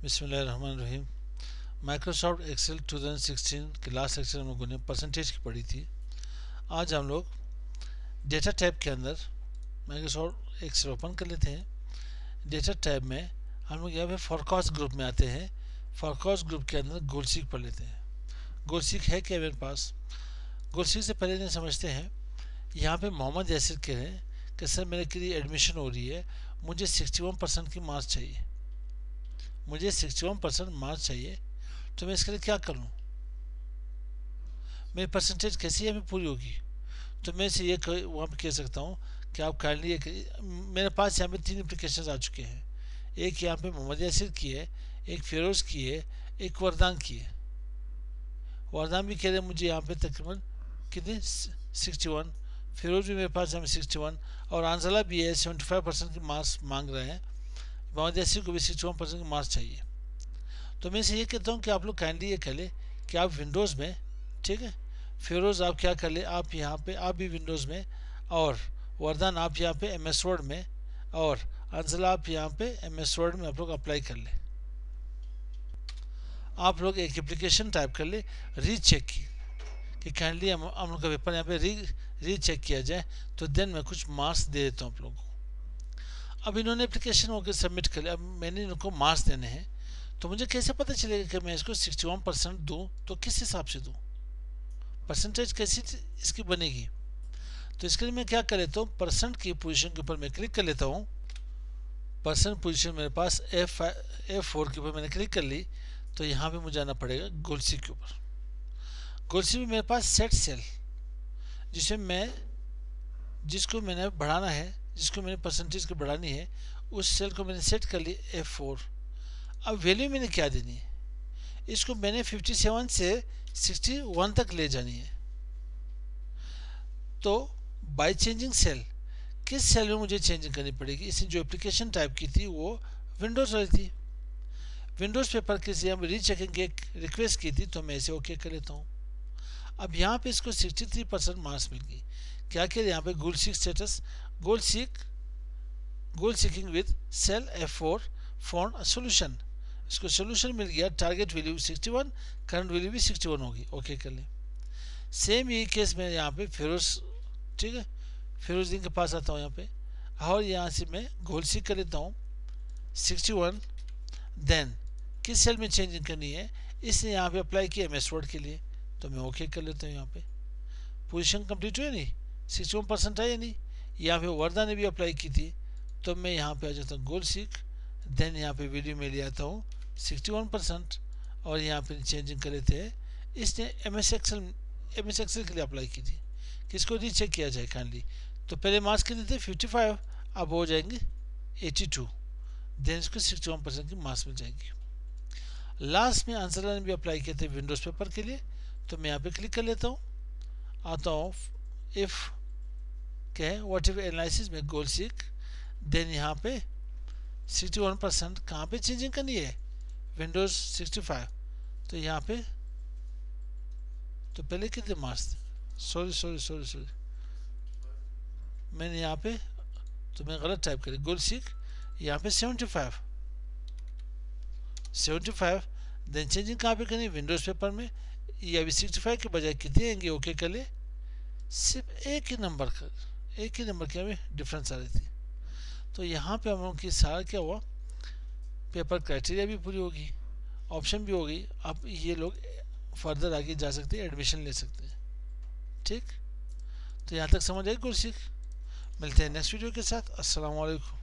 बिस्मिल्लाहिर्रहमानिर्रहीम। Microsoft Excel 2016 के last section में हम लोगों ने परसेंटेज की पढ़ी थी। आज हम लोग डेटा टैब के अंदर माइक्रोसॉफ्ट एक्सेल ओपन कर लेते हैं। डेटा टैब में हम लोग यहाँ पे फोरकास्ट ग्रुप में आते हैं। फोरकास्ट ग्रुप के अंदर गोलसीक पढ़ लेते हैं। गोलसीक है क्या मेरे पास? गोलसीक से पहले नहीं समझते हैं। यहाँ पे मोहम्मद यासिर कह रहे हैं कि सर मेरे के लिए एडमिशन हो रही है, मुझे 61% की मार्क्स चाहिए। मुझे 61% मार्क्स चाहिए, तो मैं इसके लिए क्या करूं? मेरी परसेंटेज कैसी हमें पूरी होगी? तो मैं इसे ये वहाँ पर कह सकता हूँ कि आप काइंडली मेरे पास यहाँ पे 3 एप्लीकेशन आ चुके हैं। एक यहाँ पे मोहम्मद यासिर की है, एक फिरोज की है, एक वरदान की है। वरदान भी कह रहे हैं मुझे यहाँ पे तकरीबन कितने 61, फिरोज भी मेरे पास यहाँ पे 61 और आंजला भी है 75% की मार्क्स मांग रहे हैं। मोहम्मद यासिर को भी 61% की मार्क्स चाहिए। तो मैं इसे ये कहता हूँ कि आप लोग काइंडली ये कर ले कि आप विंडोज़ में, ठीक है, फिरोज़ आप क्या कर ले, आप यहाँ पे आप भी विंडोज़ में, और वरदान आप यहाँ पे एम एस वर्ड में, और अंजला आप यहाँ पे एम एस वर्ड में आप लोग अप्लाई कर ले। आप लोग एक एप्लीकेशन टाइप कर ले रीचेक की कि काइंडली हम लोग का पेपर यहाँ पे रीचेक किया जाए, तो देन मैं कुछ मार्क्स दे देता हूँ आप लोगों को। अब इन्होंने एप्लीकेशन होकर सबमिट कर लिया, अब मैंने इनको मार्क्स देने हैं, तो मुझे कैसे पता चलेगा कि मैं इसको 61% दूँ? तो किस हिसाब से दूँ? परसेंटेज कैसी इसकी बनेगी? तो इसके लिए मैं क्या कर लेता हूँ, परसेंट की पोजीशन के ऊपर मैं क्लिक कर लेता हूँ। परसेंट पोजीशन मेरे पास F4 के ऊपर मैंने क्लिक कर ली, तो यहाँ पे मुझे आना पड़ेगा गोलसी के ऊपर। गोलसी में मेरे पास सेट सेल, जिसको मैंने बढ़ाना है, जिसको मैंने परसेंटेज को बढ़ानी है, उस सेल को मैंने सेट कर ली F4। अब वैल्यू मैंने क्या देनी है? इसको मैंने 57 से 61 तक ले जानी है। तो बाय चेंजिंग सेल, किस सेल में मुझे चेंजिंग करनी पड़ेगी? इसने जो एप्लीकेशन टाइप की थी वो विंडोज़ वाली थी। विंडोज़ पेपर के लिए हम रीचेकिंग की एक रिक्वेस्ट की थी, तो मैं इसे ओके कर लेता हूँ। अब यहाँ पे इसको 63% मार्क्स मिल गई। क्या कह रहे यहाँ पे? Goal seek status, goal seeking with cell F4 for solution. इसको सोल्यूशन मिल गया। टारगेट वैल्यू 61, करंट वैल्यू भी 61 होगी। ओके कर लें। सेम यही केस में यहाँ पे फिरोज, ठीक है, फिरोजुद्दीन के पास आता हूँ यहाँ पे, और यहाँ से मैं गोल सीक कर लेता हूँ 61। देन किस सेल में चेंजिंग करनी है, इसने यहाँ पे अप्लाई किया एम एस वर्ड के लिए, तो मैं ओके कर लेता हूँ। यहाँ पे पोजीशन कंप्लीट हुई नहीं, 61% है या नहीं? यहाँ पे वर्दा ने भी अप्लाई की थी, तो मैं यहाँ पे आ जाता हूँ गोल सीक। देन यहाँ पे वीडियो में ले आता हूँ 61% और यहाँ पे चेंजिंग कर लेते हैं। इसने एम एस एक्सेल के लिए अप्लाई की थी, किसको रीचेक किया जाए काइंडली। तो पहले मार्क्स कितने थे? 55, अब हो जाएंगे 82। देन इसको 61% की मार्क्स मिल जाएगी। लास्ट में आंसर ने भी अप्लाई किए थे विंडोज़ पेपर के लिए, तो मैं यहाँ पे क्लिक कर लेता हूँ, आता हूँ इफ़ क्या है व्हाट इफ एनालिसिस में गोल सीक। देन यहाँ पे 61% कहाँ पे चेंजिंग करनी है? विंडोज़ 65। तो यहाँ पे तो पहले कितने मार्क्स थे? सॉरी, मैंने यहाँ पे तो मैं गलत टाइप करी। गोल सीक यहाँ पे 75। देन चेंजिंग कहाँ पे करनी? विंडोज़ पेपर में। ये अभी 65 के बजाय कितने आएंगे? ओके कर ले। सिर्फ एक ही नंबर की हमें डिफरेंस आ रही थी। तो यहाँ पे हम लोग की सारा क्या हुआ, पेपर क्राइटेरिया भी पूरी होगी, ऑप्शन भी होगी। अब ये लोग फर्दर आगे जा सकते हैं, एडमिशन ले सकते हैं। ठीक, तो यहाँ तक समझ आई कुछ सीख। मिलते हैं नेक्स्ट वीडियो के साथ। अस्सलाम वालेकुम।